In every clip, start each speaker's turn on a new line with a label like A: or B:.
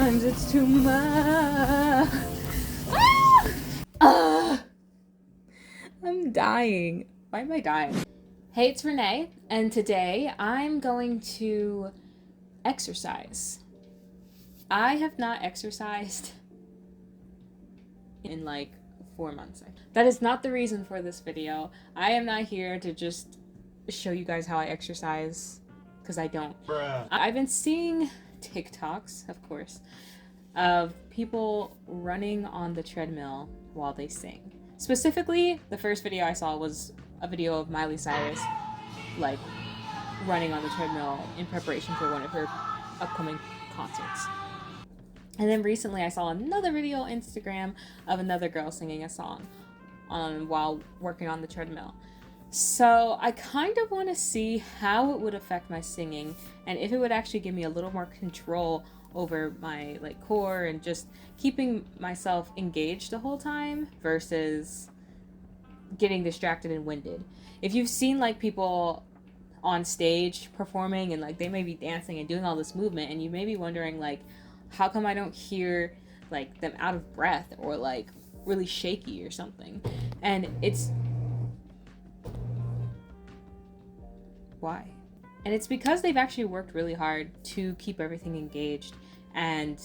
A: Sometimes it's too much. I'm dying. Why am I dying? Hey, it's Renee, and today I'm going to exercise. I have not exercised in like 4 months. That is not the reason for this video. I am not here to just show you guys how I exercise, because I don't. Bruh. I've been seeing TikToks, of course, of people running on the treadmill while they sing. Specifically, the first video I saw was a video of Miley Cyrus, like, running on the treadmill in preparation for one of her upcoming concerts. And then recently I saw another video on Instagram of another girl singing a song while working on the treadmill. So I kind of want to see how it would affect my singing and if it would actually give me a little more control over my like core and just keeping myself engaged the whole time versus getting distracted and winded. If you've seen like people on stage performing and like they may be dancing and doing all this movement and you may be wondering like, how come I don't hear like them out of breath or like really shaky or something? And it's why? And it's because they've actually worked really hard to keep everything engaged and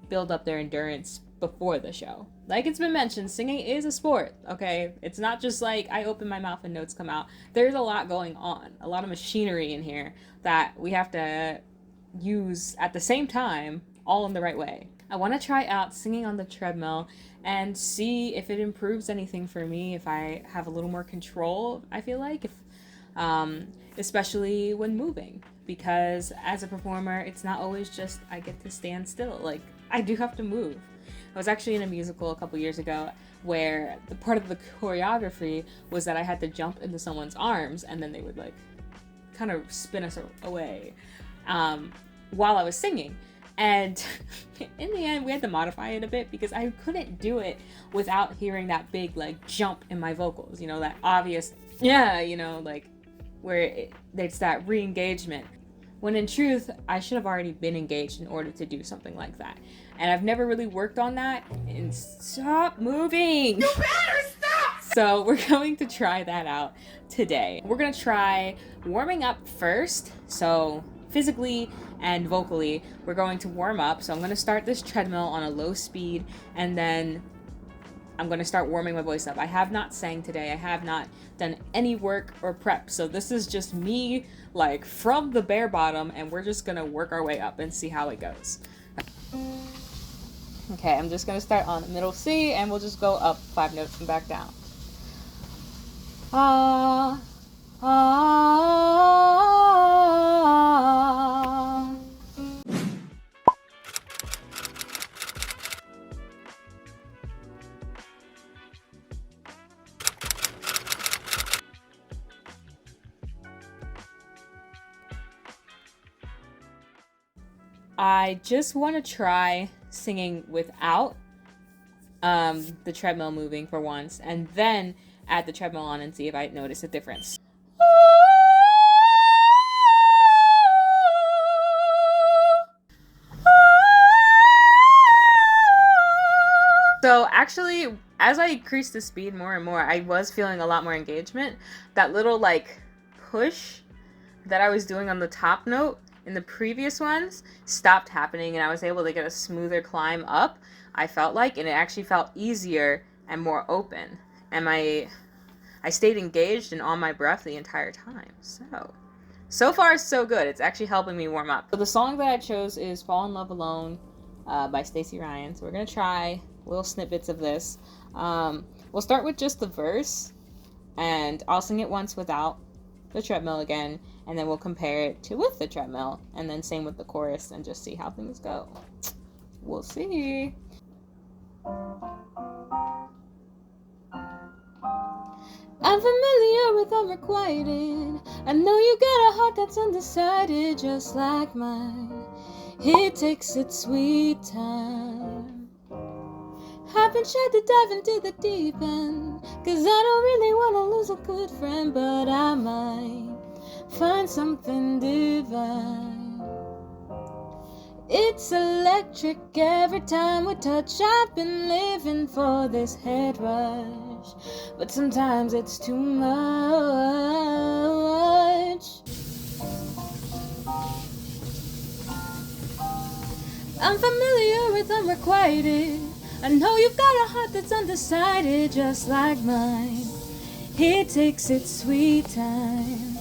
A: build up their endurance before the show. Like it's been mentioned, singing is a sport, okay? It's not just like I open my mouth and notes come out. There's a lot going on, a lot of machinery in here that we have to use at the same time, all in the right way. I want to try out singing on the treadmill and see if it improves anything for me, if I have a little more control, I feel like, especially when moving, because as a performer it's not always just I get to stand still. Like I do have to move. I was actually in a musical a couple years ago where the part of the choreography was that I had to jump into someone's arms and then they would like kind of spin us away while I was singing. And in the end we had to modify it a bit because I couldn't do it without hearing that big like jump in my vocals, you know, that obvious you know, like where it's that re-engagement, when in truth I should have already been engaged in order to do something like that. And I've never really worked on that. And stop moving! You better stop! So we're going to try that out today. We're gonna try warming up first. So physically and vocally, we're going to warm up. So I'm gonna start this treadmill on a low speed, and then I'm gonna start warming my voice up. I have not sang today. I have not done any work or prep. So this is just me like from the bare bottom, and we're just gonna work our way up and see how it goes. Okay, I'm just gonna start on the middle C and we'll just go up 5 notes and back down. Ah, ah. I just want to try singing without the treadmill moving for once, and then add the treadmill on and see if I notice a difference. So actually, as I increased the speed more and more, I was feeling a lot more engagement. That little like push that I was doing on the top note in the previous ones stopped happening, and I was able to get a smoother climb up, I felt like, and it actually felt easier and more open. And I stayed engaged and on my breath the entire time. So far so good. It's actually helping me warm up. So the song that I chose is Fall in Love Alone by Stacey Ryan. So we're gonna try little snippets of this. We'll start with just the verse, and I'll sing it once without the treadmill again, and then we'll compare it to with the treadmill, and then same with the chorus, and just see how things go. We'll see. I'm familiar with unrequited. I know you got a heart that's undecided, just like mine. It takes its sweet time. I've been shy to dive into the deep end, 'cause I don't really wanna lose a good friend, but I might find something divine. It's electric every time we touch. I've been living for this head rush, but sometimes it's too much. I'm familiar with unrequited. I know you've got a heart that's undecided, just like mine. It takes its sweet time.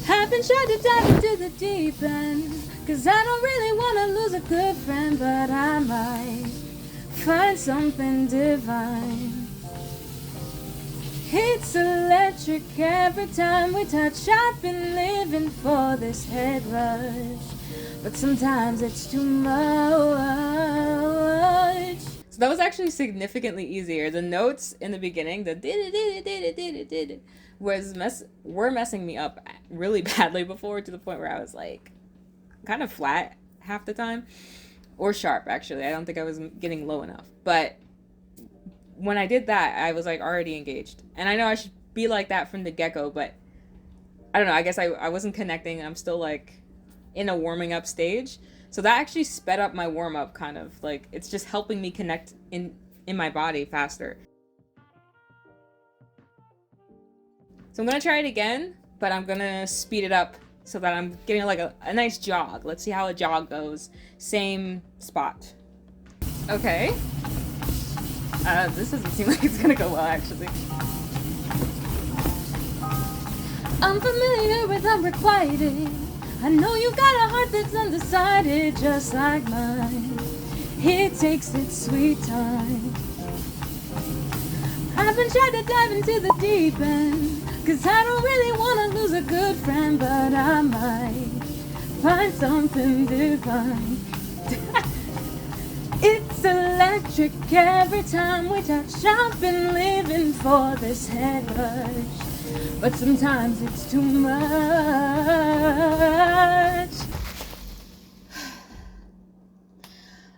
A: I've been trying to dive into the deep end, 'cause I don't really want to lose a good friend, but I might find something divine. It's electric every time we touch. I've been living for this head rush, but sometimes it's too much. So that was actually significantly easier. The notes in the beginning, the were messing me up really badly before, to the point where I was like kind of flat half the time, or sharp actually. I don't think I was getting low enough. But when I did that, I was like already engaged. And I know I should be like that from the get-go, but I don't know, I guess I wasn't connecting. I'm still like in a warming up stage. So that actually sped up my warm up, kind of like it's just helping me connect in my body faster. So I'm gonna try it again, but I'm gonna speed it up so that I'm getting like a nice jog. Let's see how a jog goes. Same spot. Okay. This doesn't seem like it's gonna go well, actually. I'm familiar with unrequited. I know you got a heart that's undecided, just like mine. It takes its sweet time. I've been trying to dive into the deep end, 'cause I don't really want to lose a good friend, but I might find something divine. It's electric every time we touch. I've been living for this head rush, but sometimes it's too much.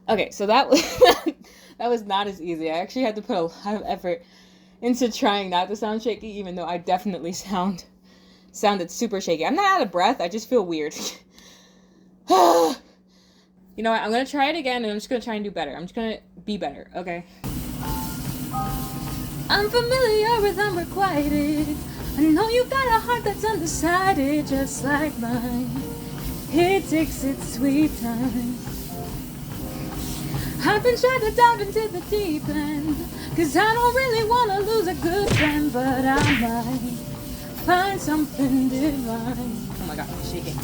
A: Okay, so that was that was not as easy. I actually had to put a lot of effort into trying not to sound shaky, even though I definitely sounded super shaky. I'm not out of breath, I just feel weird. You know what, I'm gonna try it again, and I'm just gonna try and do better. I'm just gonna be better, okay? I'm familiar with unrequited. I know you got a heart that's undecided, just like mine. It takes its sweet time. I've been trying to dive into the deep end, 'cause I don't really want to lose a good friend, but I might find something divine. Oh my god, I'm shaking.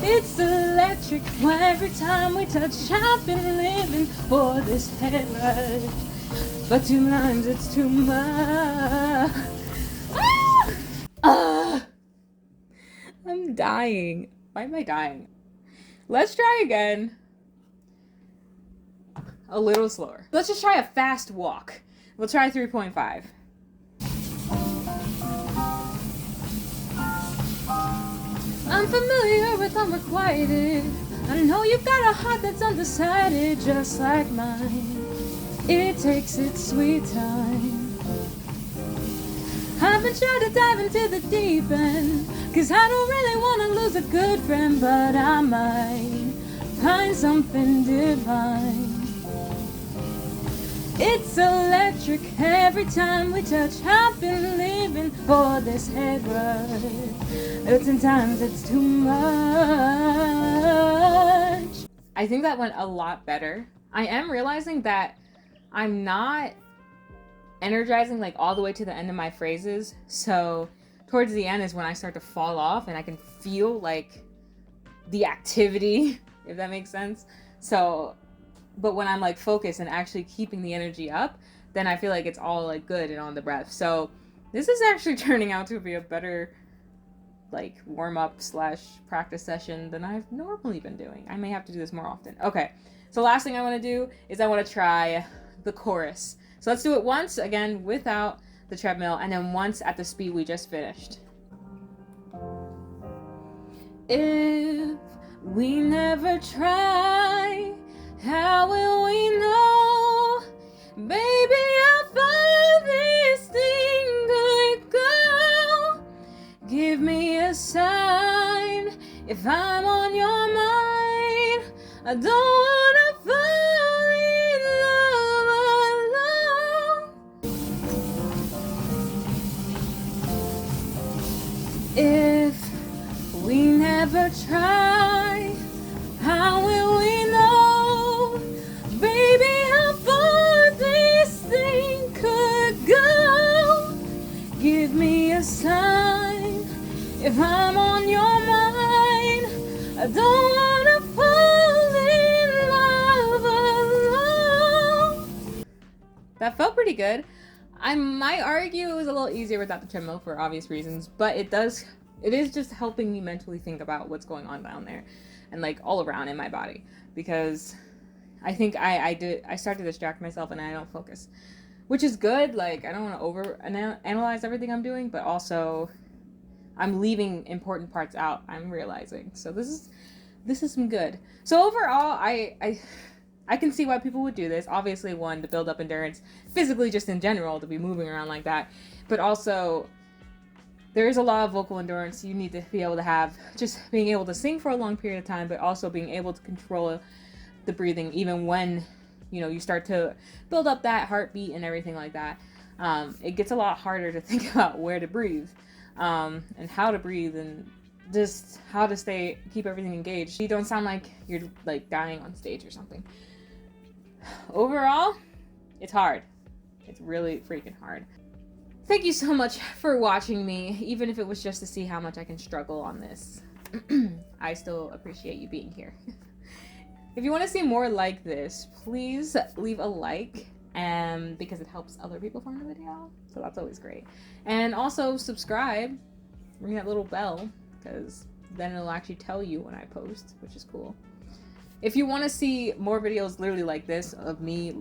A: It's electric every time we touch. I've been living for this head rush, but sometimes it's too much. I'm dying. Why am I dying? Let's try again. A little slower. Let's just try a fast walk. We'll try 3.5. I'm familiar with unrequited. I know you've got a heart that's undecided, just like mine. It takes its sweet time. I've been trying to dive into the deep end, 'cause I don't really want to lose a good friend, but I might find something divine. It's electric every time we touch. I've been living for this head rush, but sometimes it's too much. I think that went a lot better. I am realizing that I'm not energizing like all the way to the end of my phrases, so towards the end is when I start to fall off, and I can feel like the activity, if that makes sense. So but when I'm like focused and actually keeping the energy up, then I feel like it's all like good and on the breath. So this is actually turning out to be a better like warm-up / practice session than I've normally been doing. I may have to do this more often. Okay, so last thing I want to do is I want to try the chorus. So let's do it once again without the treadmill, and then once at the speed we just finished. If we never try, how will we know? Baby, how far this thing could go. Give me a sign if I'm on your mind. I don't wanna fall in love alone. If we never try, how will we know, baby, how far this thing could go? Give me a sign if I'm on your mind. I don't wanna fall in love alone. That felt pretty good. I might argue it was a little easier without the treadmill for obvious reasons, but it is just helping me mentally think about what's going on down there and like all around in my body, because I think I start to distract myself and I don't focus, which is good. Like, I don't want to over analyze everything I'm doing, but also I'm leaving important parts out, I'm realizing. So this is some good. So overall, I can see why people would do this. Obviously, one, to build up endurance, physically just in general, to be moving around like that. But also, there is a lot of vocal endurance you need to be able to have, just being able to sing for a long period of time, but also being able to control the breathing, even when, you start to build up that heartbeat and everything like that. It gets a lot harder to think about where to breathe, and how to breathe, and just how to keep everything engaged. You don't sound like you're like dying on stage or something. Overall, it's hard. It's really freaking hard. Thank you so much for watching me, even if it was just to see how much I can struggle on this. I still appreciate you being here. If you want to see more like this, please leave a like, because it helps other people find the video, so that's always great. And also subscribe, ring that little bell, because then it'll actually tell you when I post, which is cool. If you want to see more videos literally like this of me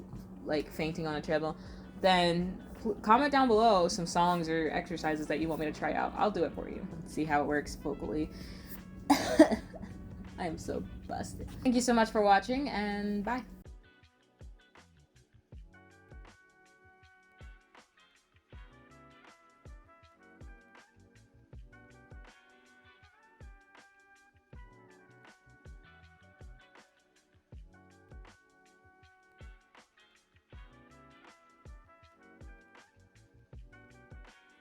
A: like fainting on a treadmill, then comment down below some songs or exercises that you want me to try out. I'll do it for you. See how it works vocally. I am so busted. Thank you so much for watching, and bye.